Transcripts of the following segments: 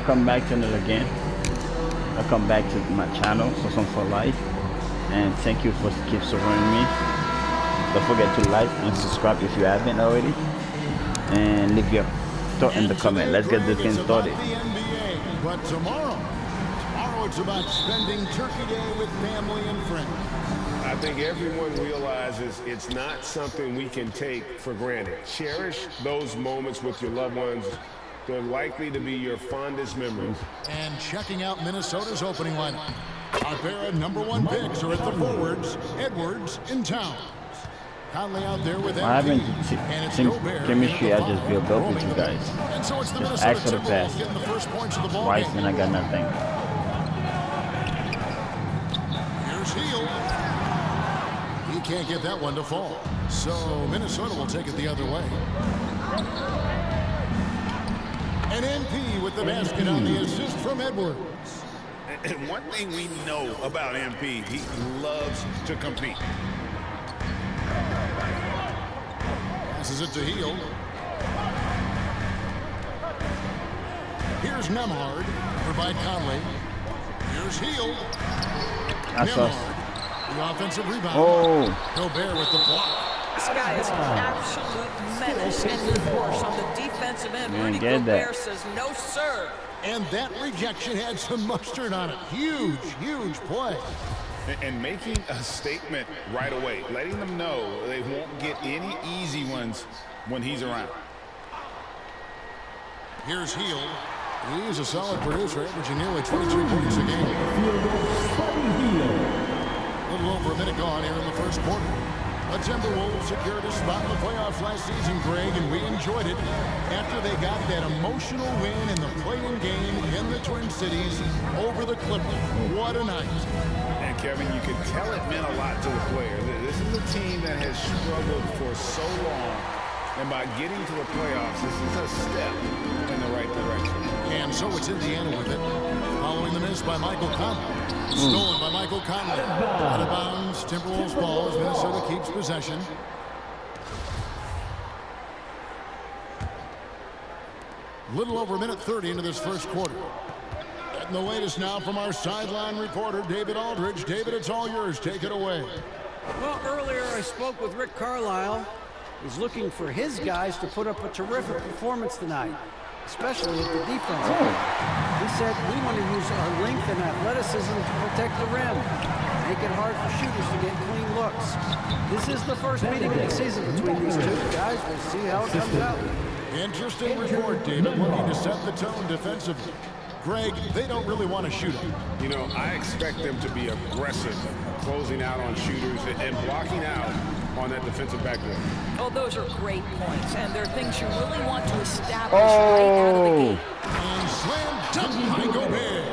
welcome back to it again. Welcome back to my channel, Sosong for Life, and thank you for keep supporting me. Don't forget to like and subscribe if you haven't already, and leave your thought in the comment. Let's get this thing started. But tomorrow it's about spending Turkey Day with family and friends. I think everyone realizes it's not something we can take for granted. Cherish those moments with your loved ones. They're likely to be your fondest memories. And checking out Minnesota's opening lineup. Our pair of #1 picks are at the forwards, Edwards and Towns. Conley out there with I haven't and seen chemistry. I just built up with you guys. And so it's the Just ask for the pass getting the first points of the ball twice game. and I got nothing. Here's Hield. He can't get that one to fall. So Minnesota will take it the other way. And MP with the basket on the assist from Edwards. And one thing we know about MP, he loves to compete. Passes it to Hield. Here's Nembhard. Provide Conley. Here's Hield. Nembhard. The offensive rebound. Oh. Gobert with the block. This guy is an absolute menace and force on the defensive end. Rudy Gobert says no, sir. And that rejection had some mustard on it. Huge, huge play. And making a statement right away, letting them know they won't get any easy ones when he's around. Here's Hield. He's a solid producer, averaging nearly 22 points a game. A little over a minute gone here in the first quarter. The Timberwolves secured a spot in the playoffs last season, Greg, and we enjoyed it after they got that emotional win in the play-in game in the Twin Cities over the Clippers. What a night. And Kevin, you can tell it meant a lot to the players. This is a team that has struggled for so long, and by getting to the playoffs, this is a step in the right direction. And so it's Indiana with it, following the miss by Michael Conley. Stolen by Michael Conley. Out of bounds, Timberwolves ball as Minnesota keeps possession. Little over a minute 30 into this first quarter. Getting the latest now from our sideline reporter, David Aldridge. David, it's all yours. Take it away. Well, earlier I spoke with Rick Carlisle. He's looking for his guys to put up a terrific performance tonight, especially at the defense. He said, we want to use our length and athleticism to protect the rim, make it hard for shooters to get clean looks. This is the first meeting of the season between these two guys. We'll see how it comes out. Interesting report, David, looking to set the tone defensively. Greg, they don't really want to shoot him. You know, I expect them to be aggressive, closing out on shooters and blocking out on that defensive backboard. Oh, those are great points, and they're things you really want to establish right out of the gate. And slam dunk by Gobert.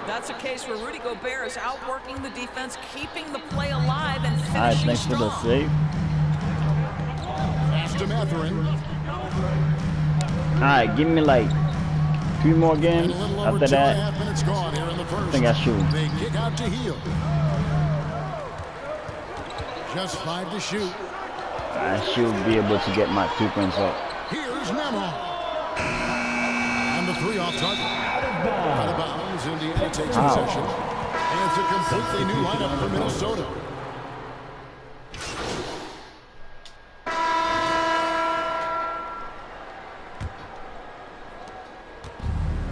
That's a case where Rudy Gobert is outworking the defense, keeping the play alive, and All right, finishing thanks for the strong. save. Pass to Mathurin. All right, give me like 3 more games. After that, I think I should. They kick out to Hield. Just 5 to shoot. I should be able to get my 2 points up. Here's Nembhard. And the 3 off target. Out of bounds, Indiana takes possession. And it's a completely new lineup for Minnesota.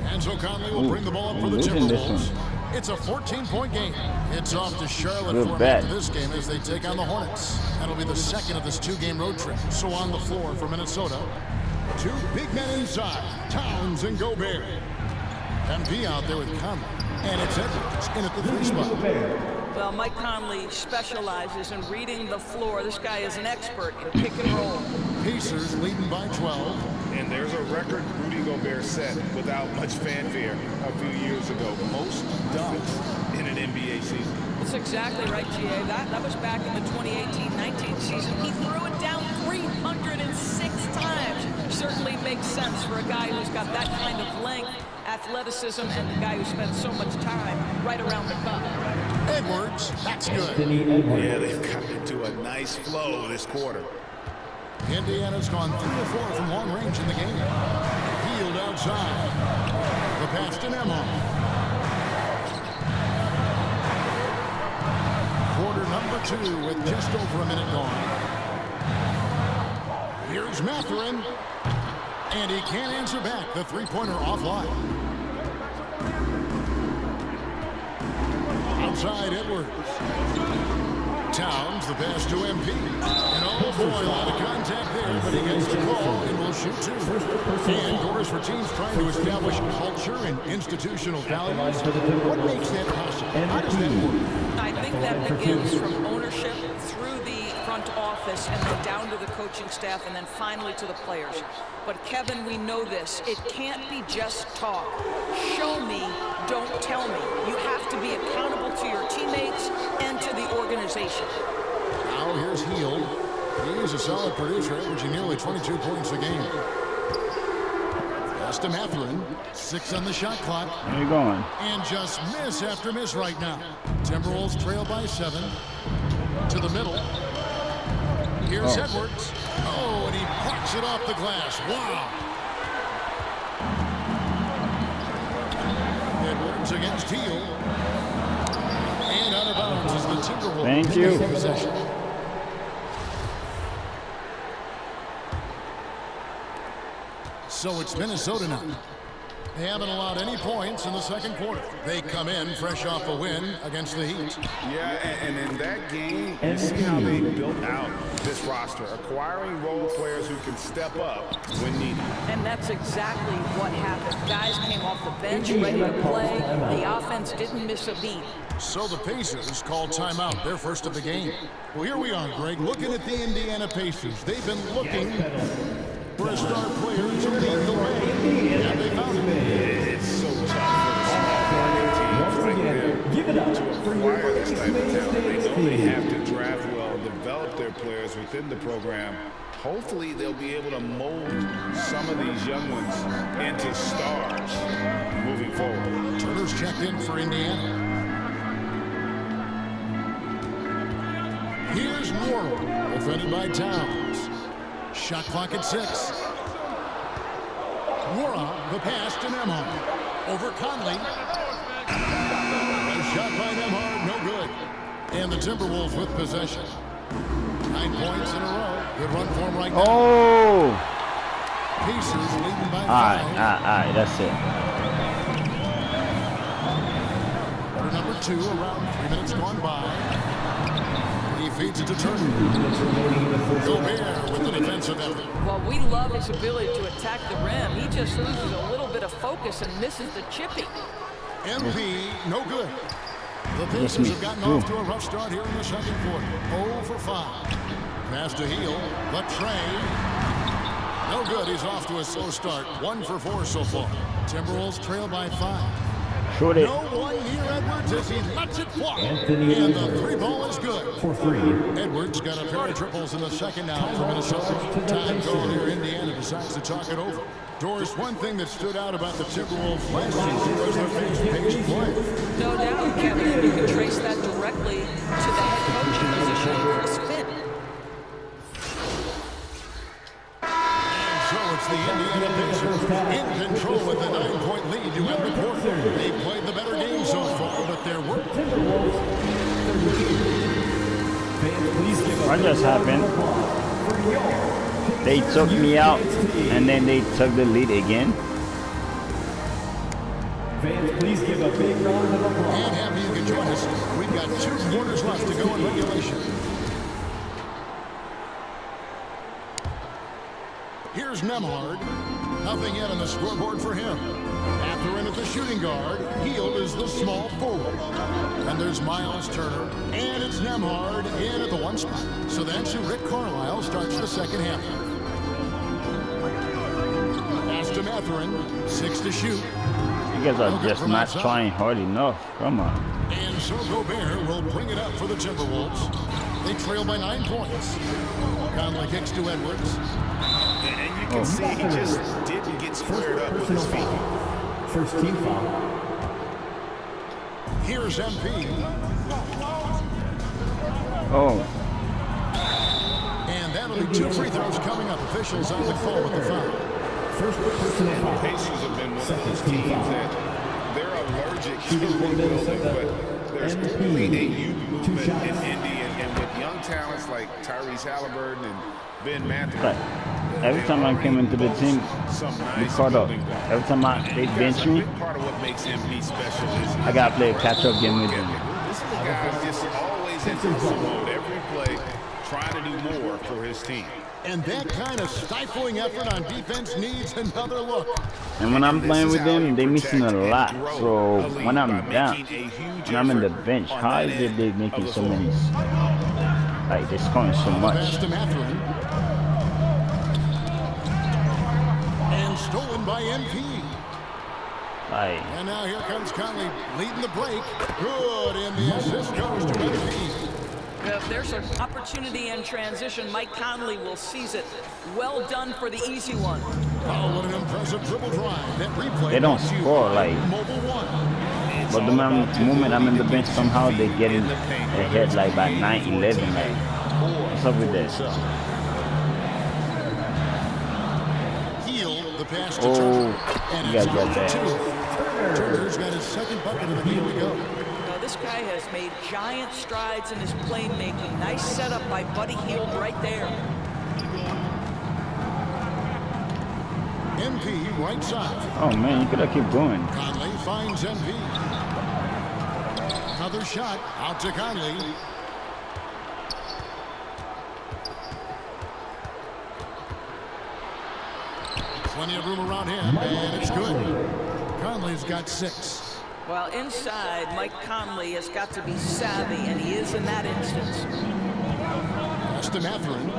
And so Conley will bring the ball up for the Timberwolves. It's a 14-point game. It's off to Charlotte for this game as they take on the Hornets. That'll be the second of this 2-game road trip. So on the floor for Minnesota, 2 big men inside, Towns and Gobert. MP out there with Conley. And it's Edwards in at the 3 spot. Well, Mike Conley specializes in reading the floor. This guy is an expert in pick and roll. Pacers leading by 12. And there's a record Rudy Gobert set without much fanfare a few years ago. Most dunks in an NBA season. That's exactly right, GA. That was back in the 2018-19 season. He threw it down 306 times. Certainly makes sense for a guy who's got that kind of length, athleticism, and the guy who spends so much time right around the cup. Edwards, that's good. Yeah, they've got into a nice flow this quarter. Indiana's gone 3 of 4 from long range in the game. Hield outside. The pass to Nembhard. Quarter number 2 with just over a minute gone. Here's Mathurin. And he can't answer back. The three-pointer offline. Outside Edwards. Towns, the pass to MP. And oh boy, a lot of contact there, but he gets the ball and will shoot 2. And Doris, for teams trying to establish culture and institutional values, what makes that possible? How does that work? I think that begins from ownership through the front office and then down to the coaching staff and then finally to the players. But Kevin, we know this. It can't be just talk. Show me, don't tell me. You have to be accountable to your teammates and to the organization. Now here's Hield. He's a solid producer, averaging nearly 22 points a game. Pass to Mathurin. 6 on the shot clock. Where you going? And just miss after miss right now. Timberwolves trail by 7. To the middle. Here's Edwards. Oh, and he parks it off the glass. Wow. Edwards against Hield. And out of bounds is the Timberwolves. Thank you. Possession. So it's Minnesota now. They haven't allowed any points in the second quarter. They come in fresh off a win against the Heat. Yeah, and in that game, you see how they built out this roster, acquiring role players who can step up when needed. And that's exactly what happened. Guys came off the bench ready to play. The offense didn't miss a beat. So the Pacers call timeout, their first of the game. Well, here we are, Greg, looking at the Indiana Pacers. They've been looking for a star player to lead the way, and they found him. It's so tough for the small teams like them to acquire this type of talent. They know they have to draft well, develop their players within the program. Hopefully, they'll be able to mold some of these young ones into stars moving forward. Turner's checked in for Indiana. Here's Morrow, defended by Towns. Shot clock at 6. Morrow, the pass to Nembhard. Over Conley. A shot by Nembhard, no good. And the Timberwolves with possession. 9 points in a row. Good run for him right now. Oh! Pacers leading by 5. All right, that's it. Quarter number 2, around 3 minutes gone by. He feeds it to Turner. Gobert with the defensive effort. Well, we love his ability to attack the rim. He just loses a little bit of focus and misses the chippy. MP, no good. The Pacers have gotten off to a rough start here in the second quarter. 0 for 5. Pass to Hield. The trade. No good. He's off to a slow start. 1 for 4 so far. Timberwolves trail by 5. Shoot it. No one near Edwards as he lets it fly. And the 3-ball is good. For 3. Edwards got a pair of triples in the second now for Minnesota. Time call here. Indiana decides to talk it over. Doris, one thing that stood out about the Timberwolves last season was their fast-paced play. No doubt, Kevin, and you can trace that directly to the head coaching position of Chris Finn. So it's the Indiana Pacers in control with a 9-point lead to end the quarter. They played the better game so far, but they're working. What just happened? They took me out, and then they took the lead again. Fans, please give a big round of applause. And happy you can join us. We've got 2 quarters left to go in regulation. Here's Nembhard. Nothing yet on the scoreboard for him. Mathurin at the shooting guard. Hield is the small forward. And there's Miles Turner. And it's Nembhard in at the 1 spot. So that's who Rick Carlisle starts the second half. Pass to Mathurin. 6 to shoot. You guys are just not trying hard enough. Come on. And so Gobert will bring it up for the Timberwolves. They trail by 9 points. Conley kicks to Edwards. And you can see he just didn't get squared up with his feet. First team foul. Here's MP. Oh. And that'll be 2 free throws coming up. Officials on the call with the foul. First personal foul. Pacers have been one of those teams that Celtics certainly building, but there's clearly a youth movement in Indy, and with young talents like Tyrese Halliburton and Ben Matthews. But every time I came into the team, we caught up. Every time they bench me, Part of what makes MP special is I got to play a catch-up game with them. this is a guy who's just always in hustle mode every play, trying to do more for his team. And that kind of stifling effort on defense needs another look. And when I'm playing with them, they missing a lot. So when I'm down, when I'm in the bench, how is it they making so many? Like they're scoring so much. Pass to Mathurin. And stolen by MP. Like And now here comes Conley leading the break. Good, and the assist goes to MP. If there's an opportunity in transition, Mike Conley will seize it. Well done for the easy one. Oh, what an impressive dribble drive. That replay they don't brought to you score by like. Mobile One. But the moment I'm in the bench, somehow they get in ahead like by 9-11. Like what's up with that? Heel, the pass to Oh, Turner. And you it's guys got out that. to two. Turner's got his second bucket of the game to go. Now, this guy has made giant strides in his playmaking. Nice setup by Buddy Hield right there. MP right side. Oh man, you gotta keep going. Conley finds MP. Another shot out to Conley. Plenty of room around him, and it's good. Conley's got 6. Well, inside, Mike Conley has got to be savvy, and he is in that instance. Pass to Mathurin.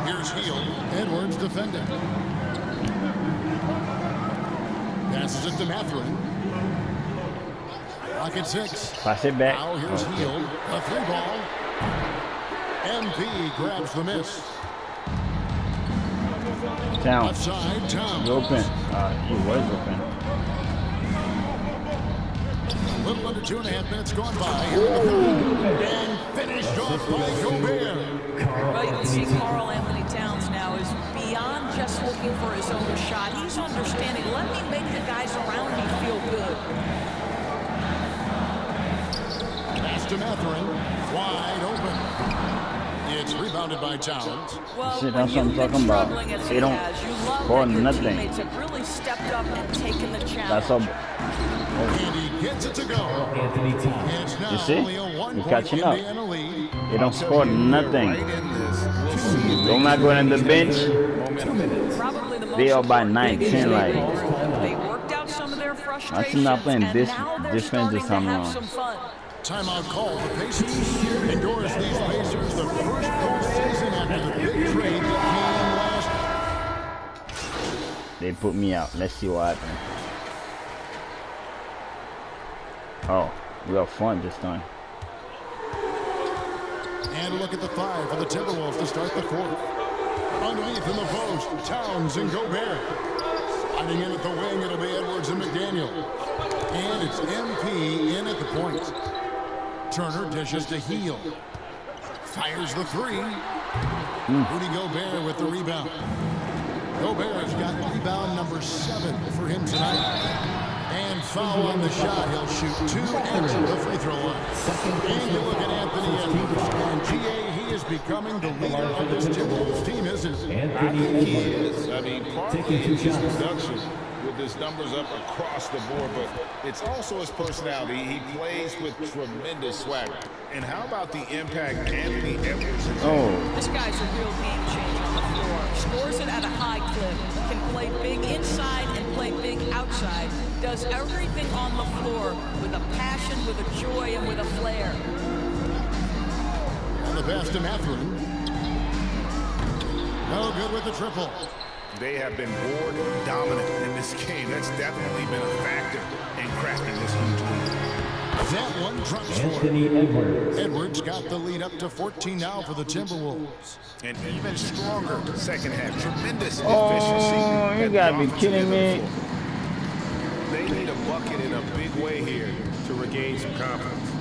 Here's Heel. Edwards defending. Passes it to Mathurin. Rocket 6. Pass it back. Now here's Heel. A 3-ball. MP grabs the miss. Down. Left side, Towns. He's open. He was open. A little under 2.5 minutes gone by. Here in the third. And finished off by Gobert. Well, you can see Karl Anthony Towns now is beyond just looking for his own shot. He's understanding, let me make the guys around me feel good. Pass to Mathurin. Wide open. It's rebounded by Towns. Well, See, when that's what I'm you've been talking about. struggling as They he don't has, you love score that your nothing. teammates have really stepped up and taken the challenge. That's all. And he gets it to go. Anthony And Towns. it's now You see? only a You're 1-point catching up. Indiana lead. They don't score nothing. Right in this. We'll see. They're not going in the bench. Probably the most They are by important 9, thing is 10, like. they worked out some of their frustrations, not playing and this now they're defense this starting time to have around. some fun. Timeout call for Pacers. Endures these Pacers the first postseason after the big trade that came last. They put me out. Let's see what happens. Oh, we got fun this time. And a look at the 5 for the Timberwolves to start the fourth. Underneath in the post, Towns and Gobert. Sliding in at the wing, it'll be Edwards and McDaniel. And it's MP in at the point. Turner dishes to Heel. Fires the 3. Rudy Gobert with the rebound. Gobert's got rebound number 7 for him tonight. And foul on the shot. He'll shoot 2 at the free throw line. And you look at Anthony Edwards. And GA, he is becoming the leader of this Timberwolves team, isn't he? Anthony He Edwards. is. I mean, partly Taking 2 it's his shots. production with his numbers up across the board, but it's also his personality. He plays with tremendous swagger. And how about the impact Anthony Edwards has had? Oh, This guy's a real game changer on the floor. Scores it at a high clip. Can play big inside and play big outside. Does everything on the floor with a passion, with a joy, and with a flair. And the pass to Mathurin. No good with the triple. They have been board dominant in this game. That's definitely been a factor in crafting this huge lead. That one drops for Anthony Edwards. Edwards got the lead up to 14 now for the Timberwolves. And even stronger second half. Tremendous efficiency. oh, you at gotta the be offensive kidding end me. of the floor. They need a bucket in a big way here to regain some confidence.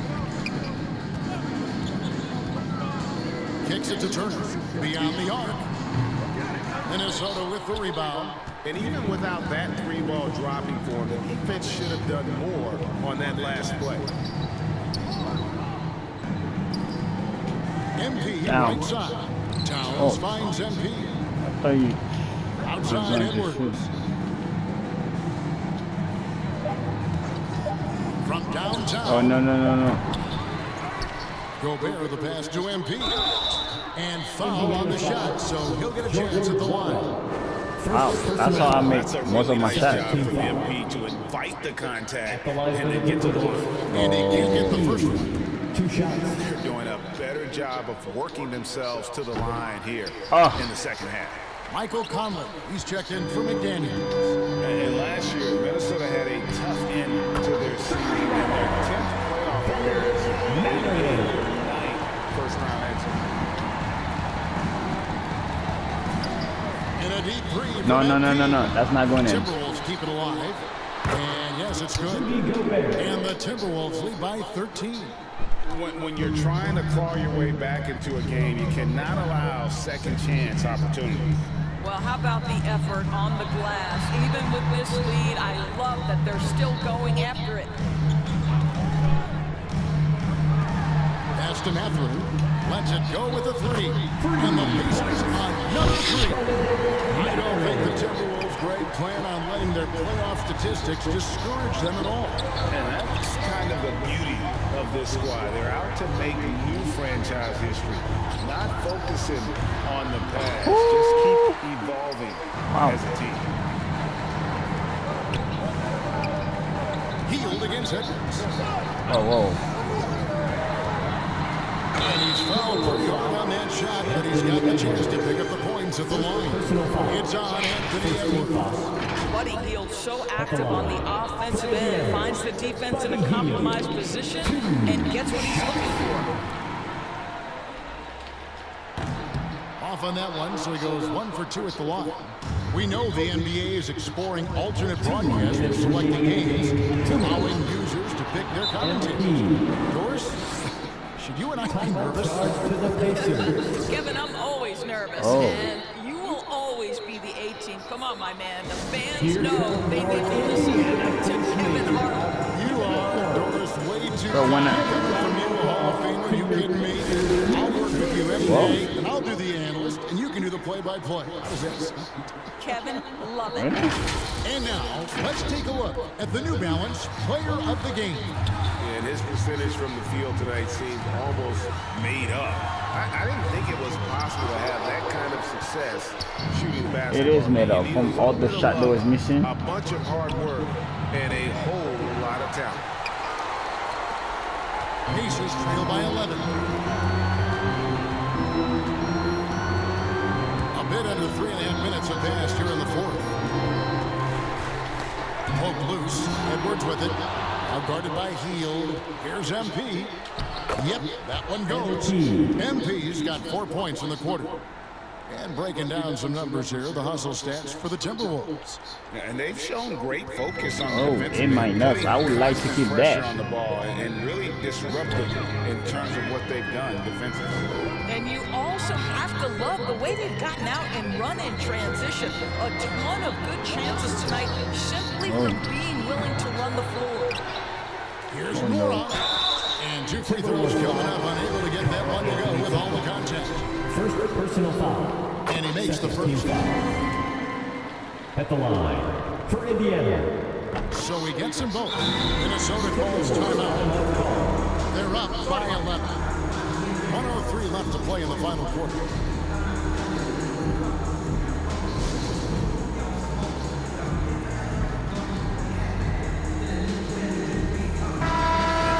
Kicks it to Turner. Beyond the arc. Minnesota with the rebound. And even without that 3-ball dropping for him, the defense should have done more on that last play. MP right side. Towns finds MP. I thought you outside Edwards. From downtown. Oh, no. Gobert the pass to MP. And foul on the shot, so he'll get a chance at the line. Wow, that's how I make most of my Nice shots. job from MP to invite the contact and then get to the line. And he can't get the first one. 2 shots. They're doing a better job of working themselves to the line here in the second half. Michael Conley, he's checked in for McDaniel. And last year, Minnesota had a tough end to their season and their 10th playoff appearance. First round exit. In a deep three. No. That's not going in. Timberwolves keep it alive. And yes, it's good. And the Timberwolves lead by 13. When you're trying to claw your way back into a game, you cannot allow second chance opportunities. Well, how about the effort on the glass? Even with this lead, I love that they're still going after it. Pass to Mathurin. Lets it go with a 3. And the Pacers on another 3. I don't think the Timberwolves' great plan on letting their playoff statistics discourage them at all. And that's kind of the beauty of this squad. They're out to make new franchise history, not focusing on the past. Just keep evolving as a team. Healed against Edwards. Whoa. And he's fouled pretty hard on that shot, but he's got the chance to pick up the points at the line. It's on Anthony Edwards. Buddy Hield so active on the offensive end, finds the defense in a compromised position, and gets what he's looking for. Off on that one, so he goes 1 for 2 at the line. We know the NBA is exploring alternate broadcasts for selecting games, allowing users to pick their commentators. Doris, should you and I be nervous? To the Pacers. Kevin, I'm always nervous, and you will always be the A team. Come on, my man. The fans know they need to listen to Kevin Hart. You are, Doris, way too So when from you, Hall of Famer. You kidding me? I'll work with you every day, and I'll do the analyst, and you can do the play-by-play. How does that sound? Kevin, love it. And now, let's take a look at the New Balance Player of the Game. And his percentage from the field tonight seemed almost made up. I didn't think it was possible to have that kind of success shooting basketball. It is made up from all the shot that was missing. A bunch of hard work and a whole lot of talent. Pacers trail by 11. A bit under 3.5 minutes have passed here in the fourth. Poke loose. Edwards with it. Now guarded by Hield. Here's MP. Yep, that one goes. MP's got 4 points in the quarter. And breaking down some numbers here, the hustle stats for the Timberwolves. And they've shown great focus on Oh, in my nuts. I would like to keep that. on the ball and really disruptive in terms of what they've done defensively. And you also have to love the way they've gotten out and run in transition. A ton of good chances tonight simply from being willing to run the floor. Here's Nora. And 2 free throws coming up, unable to get that one to go with all the contact. First personal foul. And he makes the first. At the line for Indiana. So he gets them both. Minnesota calls timeout. They're up by 11. 1:03 left to play in the final quarter.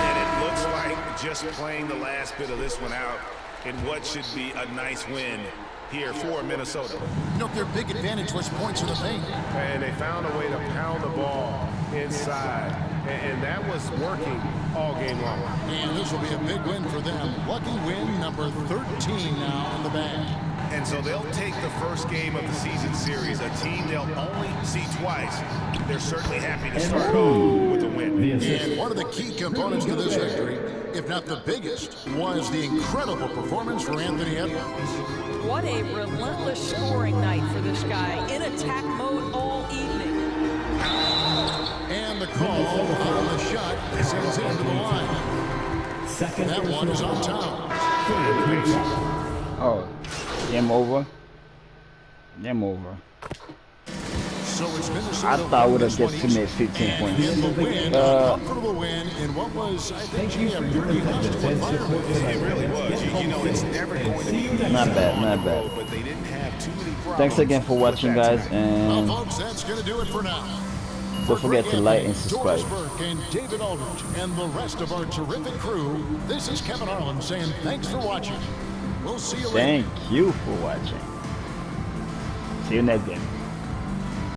And it looks like just playing the last bit of this one out in what should be a nice win here for Minnesota. Look, their big advantage was points in the paint. And they found a way to pound the ball inside. And that was working all game long. And this will be a big win for them. Lucky win number 13 now in the bag. And so they'll take the first game of the season series, a team they'll only see twice. They're certainly happy to start off with a win. And one of the key components to this victory, if not the biggest, was the incredible performance for Anthony Edwards. What a relentless scoring night for this guy. In attack mode all Second That one is on Towns. Oh, game over. Game over. So it's Minnesota. I thought I would have just made 15 points. And the win, a comfortable win in what was, I think, a pretty hostile environment. It really was. You know, it's never going to be easy. Not bad, not bad. But they didn't have too many problems. Thanks again for watching, guys, Well, and folks, that's going to do it for now. don't forget to like and Doris subscribe. Burke and David Aldridge and the rest of our terrific crew, this is Kevin Harlan saying thanks for watching. We'll see you later. Thank you for watching. See you next game.